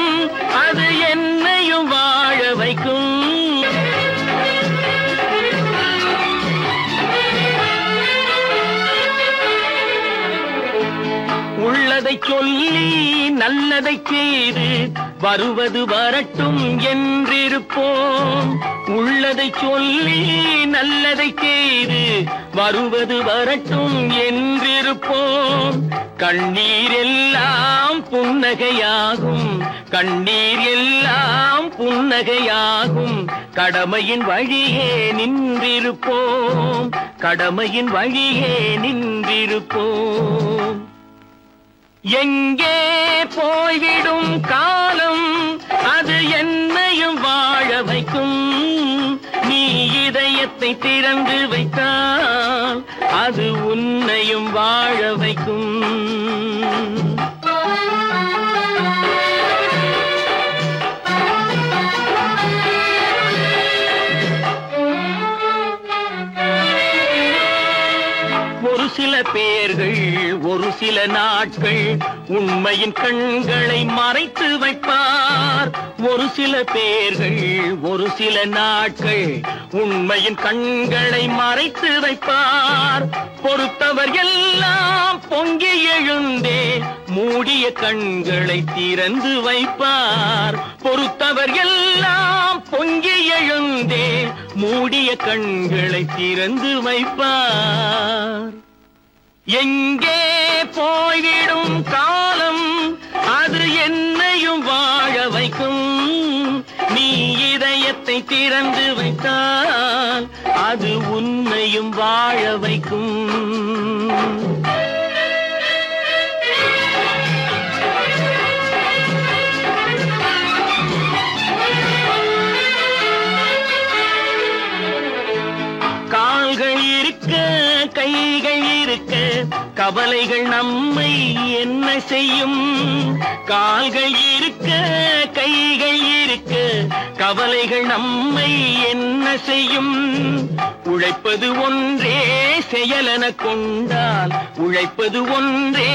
அது என்னையும் வாழ வைக்கும். உள்ளதை சொல்லி நல்லதை செய்து வருவது வரட்டும் என்றிருப்போம். உள்ளதை சொல்லி நல்லதை செய்து வருவது வரட்டும் என்றிருப்போம். கண்ணீர் எல்லாம் புன்னகையாகும், கண்ணீர் எல்லாம் புன்னகையாகும். கடமையின் வழியே நின்றிருப்போம், கடமையின் வழியே நின்றிருப்போம். எங்கே போய்விடும் காலம் அது என்னையும் வாழ வைக்கும். நீ இதயத்தை திறந்து வைத்தால் அது உன்னையும் வாழ வைக்கும். ஒரு சில பேர்கள் ஒரு சில நாட்கள் உண்மையின் கண்களை மறைத்து வைப்பார். ஒரு சில பேர்கள் ஒரு சில நாட்கள் உண்மையின் கண்களை மறைத்து வைப்பார். பொறுத்தவர் எல்லாம் பொங்கி எழுந்தே மூடிய கண்களை திறந்து வைப்பார். பொறுத்தவர் எல்லாம் பொங்கி எழுந்தே மூடிய கண்களை திறந்து வைப்பார். எங்கே போய்விடும் காலம் அது என்னையும் வாழ வைக்கும். நீ இதயத்தை திறந்து வைத்தால் அது உன்னையும் வாழ வைக்கும். கால்கள் இருக்க கைகள் இருக்க கவலைகள் நம்மை என்ன செய்யும். கால்கள் இருக்க கைகள் இருக்க கவலைகள் நம்மை என்ன செய்யும். உழைப்பது ஒன்றே செயலென கொண்டால், உழைப்பது ஒன்றே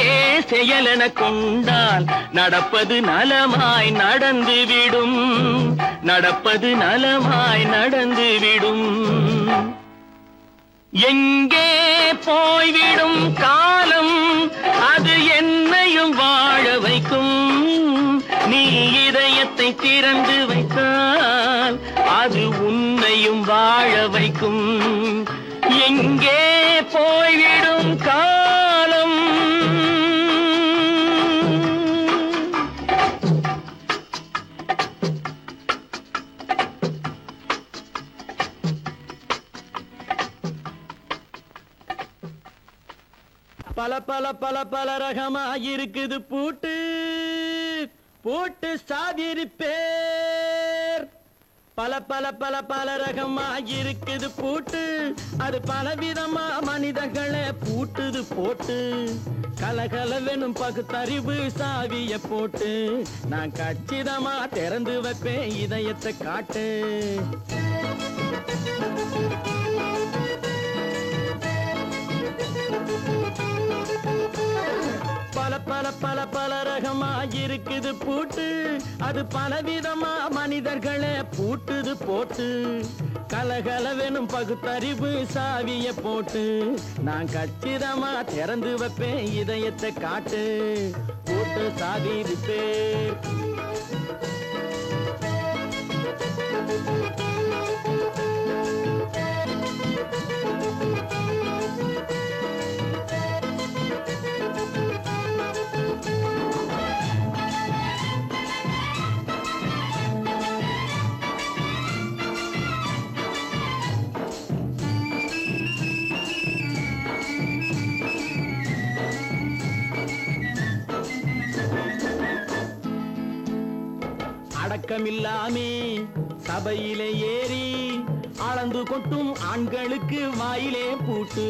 செயலென கொண்டால் நடப்பது நலமாய் நடந்துவிடும், நடப்பது நலமாய் நடந்துவிடும். எங்கே போய்விடும் காலம் அது என்னையும் வாழ வைக்கும். நீ இதயத்தை திறந்து வைத்தால் அது உன்னையும் வாழ வைக்கும். எங்கே போய்விடும் காலம். பல பல பல பல ரகமா இருக்குது பூட்டு, பூட்டு சாதிரி பேர். பல பல பல பல ரகமா இருக்குது பூட்டு, அது பலவிதமா மனிதர்களை பூட்டுது போட்டு. கலகலவெனும் பகுத்தறிவு சாவிய போட்டு நான் கச்சிதமா திறந்து வைப்பேன் இதயத்தை காட்டு. பல பல பல பல ரகமா இருக்குது பூட்டு, அது பலவிதமா மனிதர்களை பூட்டுது போட்டு. கலகலவெனும் பகுத்தறிவு சாவிய போட்டு நான் கச்சிதமா திறந்து வைப்பேன் இதயத்தை காட்டு. போட்டு சாவி பேர். அடக்கமில்லாமே சபையிலே ஏறி அளந்து கொட்டும் ஆண்களுக்கு வாயிலே பூட்டு.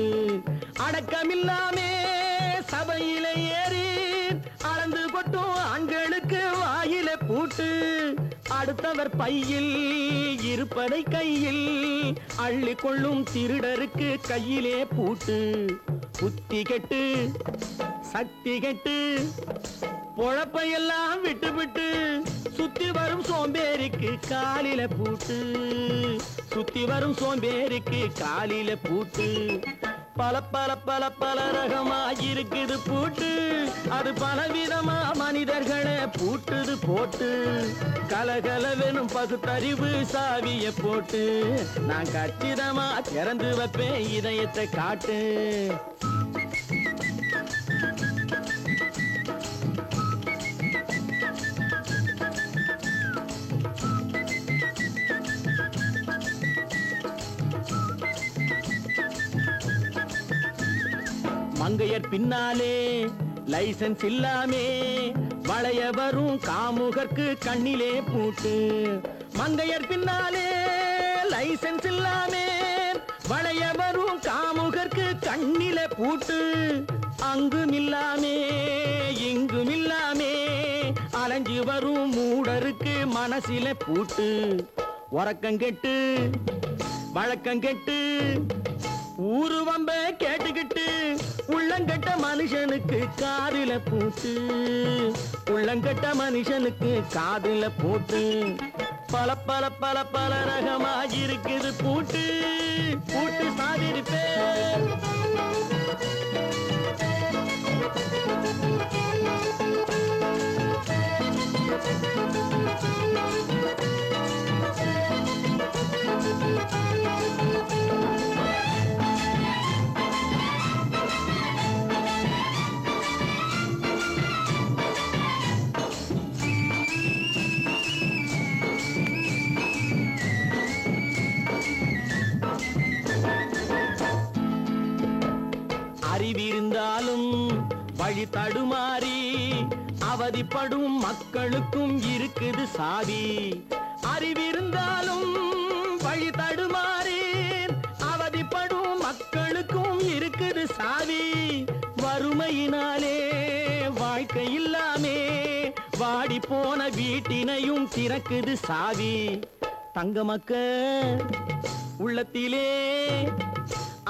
அடக்கமில்லாமே சபையிலே ஏறி அளந்து கொட்டும் ஆண்களுக்கு வாயிலே பூட்டு. அடுத்தவர் பையில் இருப்பதை கையில் அள்ளி கொள்ளும் திருடருக்கு கையிலே பூட்டு. புத்தி கெட்டு சக்தி கெட்டு பொழப்பையெல்லாம் விட்டு விட்டு சுத்தி வரும் சோம்பேறிக்கு காலில பூட்டு. சுத்தி வரும் சோம்பேறிக்கு காலில பூட்டு. பல பல பல பல ரகமா இருக்குது பூட்டு. அது பலவிதமா மனிதர்களை பூட்டுது போட்டு. கலகலவெனும் பகுத்தறிவு சாவிய போட்டு நான் கச்சிதமா திறந்து வைப்பேன் இதயத்தை காட்டு. மங்கையர் பின்னாலே லைசன்ஸ் இல்லாமே வளைய வரும் காமுகர்க்கு கண்ணிலே பூட்டு. மங்கையர் பின்னாலே லைசன்ஸ் இல்லாமே வளைய வரும் காமுகர்க்கு கண்ணிலே பூட்டு. அங்கும் இல்லாமே இங்கும் இல்லாமே அலைஞ்சு வரும் மூடருக்கு மனசில பூட்டு. உறக்கங்கெட்டு வழக்கங்கெட்டு ஊரு வம்ப கேட்டுக்கிட்டு உள்ளங்கட்ட மனுஷனுக்கு காதில பூட்டு. உள்ளங்கட்ட மனுஷனுக்கு காதில பூட்டு. பல பல பல பல ரகமா இருக்குது பூட்டு. பூட்டு சாதிருப்பேன். அறிவிருந்தாலும் வழி தடுமாறி அவதிப்படும் மக்களுக்கும் இருக்குது சாவி. அறிவிருந்தாலும் வழி தடுமாறி அவதிப்படும் மக்களுக்கும் இருக்குது சாவி. வறுமையினாலே வாழ்க்கை இல்லாமே வாடி போன வீட்டினையும் திறக்குது சாவி. தங்க மக்க உள்ளத்திலே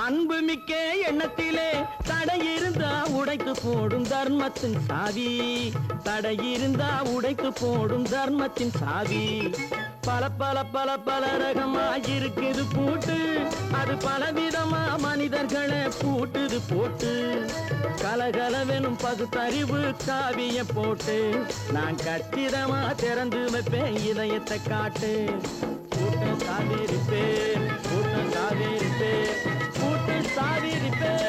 அன்பு மிக்க எண்ணத்திலே தடையிருந்தா உடைத்து போடும் தர்மத்தின் சாவி. தடையிருந்தா உடைத்து போடும் தர்மத்தின் சாவி. பல பல பல பல ரகமா இருக்குது பூட்டு. அது பலவிதமா மனிதர்களை பூட்டுது போட்டு. கலகலவெனும் பகுத்தறிவு காவிய போட்டு நான் கச்சிதமா திறந்து வைப்பேன் இதயத்தை காட்டு. பூட்டு சாதிருப்பேன். பூட்டு சாதிருப்பேன். பூட்டு சாதிருப்பேன்.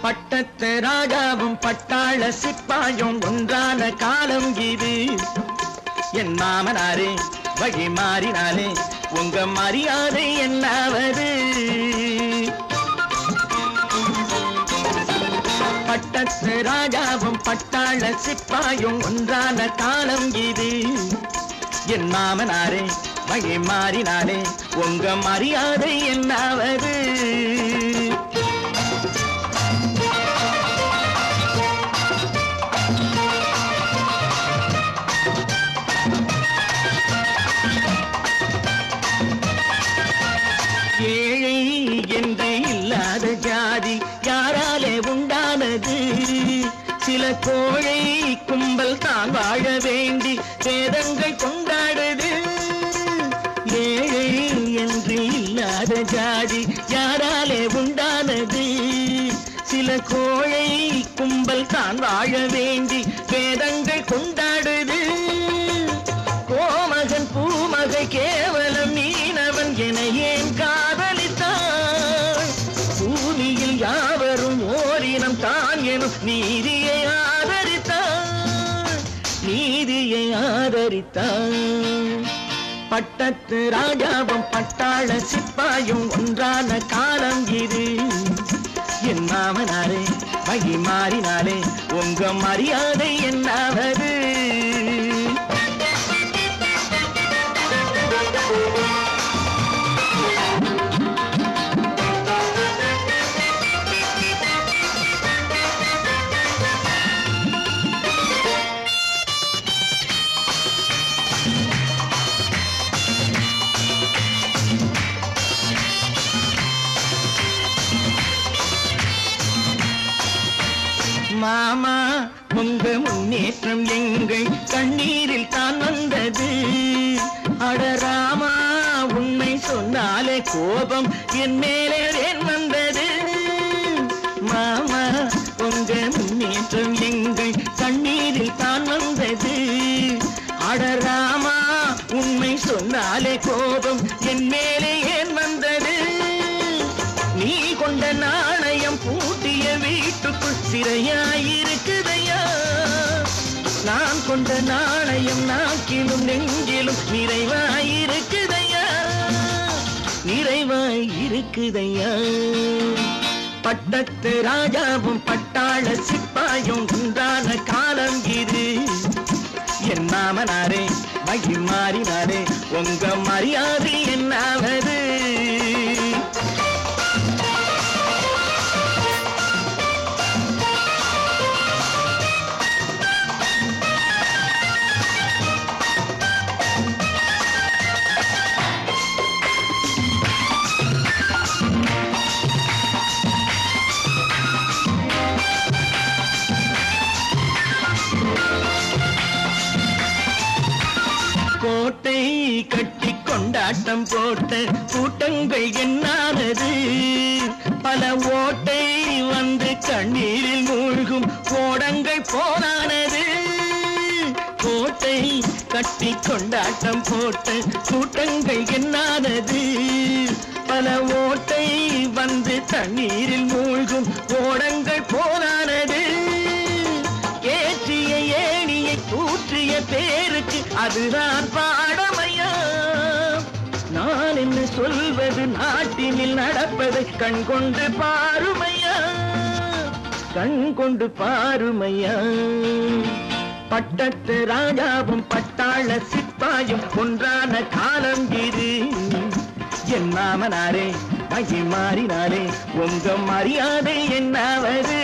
பட்டத்து ராஜாவும் பட்டாள சிப்பாயும் ஒன்றான காலம் இது. என் மாமனாரே வழி மாறினாலே உங்க மரியாதை என்னாவது? பட்டத்து ராஜாவும் பட்டாள சிப்பாயும் ஒன்றான காலம் இது. என் மாமனாரே வழி மாறினாலே உங்க மரியாதை என்னாவது? ஏழை என்று இல்லாத ஜாதி யாராலே உண்டானது? சில கோழை கும்பல் தான் வாழ வேண்டி வேதங்கள் கொண்டாடுது. ஏழை என்று இல்லாத ஜாதி யாராலே உண்டானது? சில கோழை கும்பல் தான் வாழ வேண்டி வேதங்கள் கொண்டாடுது. கோமகன் பூமகை கேவலம் மீனவன் என ஏன் காதலித்தான்? பூமியில் யாவரும் ஓரினம் தான் எனும் நீதியை ஆதரித்தான். நீதியை ஆதரித்தான். பட்டத்து ராஜாவும் பட்டாள சிப்பாயும் ஒன்றான காலம் இது. என் மாமனாரே வழி மாறினாலே உங்க மரியாதை என்னாவது? மாமா உங்க முன்னேற்றம் எங்கள் கண்ணீரில் தான் வந்தது. அடராமா உண்மை சொன்னாலே கோபம் என் மேலே ஏன் வந்தது. மாமா உங்க முன்னேற்றம் எங்கள் கண்ணீரில் தான் வந்தது. அடராமா உண்மை சொன்னாலே கோபம் என் மேலே ஏன் வந்தது. நீ கொண்ட நாணயம் பூட்டிய வீட்டுக்குள் சிறையாயிருக்குதையா. நான் கொண்ட நாணயம் நாக்கிலும் நெஞ்சிலும் நிறைவாயிருக்குதையா, நிறைவாயிருக்குதையா. பட்டத்து ராஜாவும் பட்டாள சிப்பாயும் உண்டான காலம் இது. என் மாமனாரே மகிமாறினாரே உங்க மரியாதை என்னாவது. கோட்டை கட்டி கொண்டாட்டம் போட்ட கூட்டங்கள் என்னானது. பல ஓட்டை வந்து கண்ணீரில் மூழ்கும் கோடங்கள் போனானது. கோட்டை கட்டி கொண்டாட்டம் போட்ட கூட்டங்கள் என்னானது. பல ஓட்டை வந்து தண்ணீரில் மூழ்கும் கோடங்கள் போனானது. ஏற்றிய ஏணியை தூற்றிய பேருக்கு அதுதான் பாடமையா. நான் என்ன சொல்வது நாட்டினில் நடப்பதை கண் கொண்டு பாருமையா, கண் கொண்டு பாருமையா. பட்டத்து ராஜாவும் பட்டாள சிப்பாயும் ஒன்றான காலம் இது. என் மாமனாரே மகிமாறினாரே உங்க மரியாதை என்னாவது.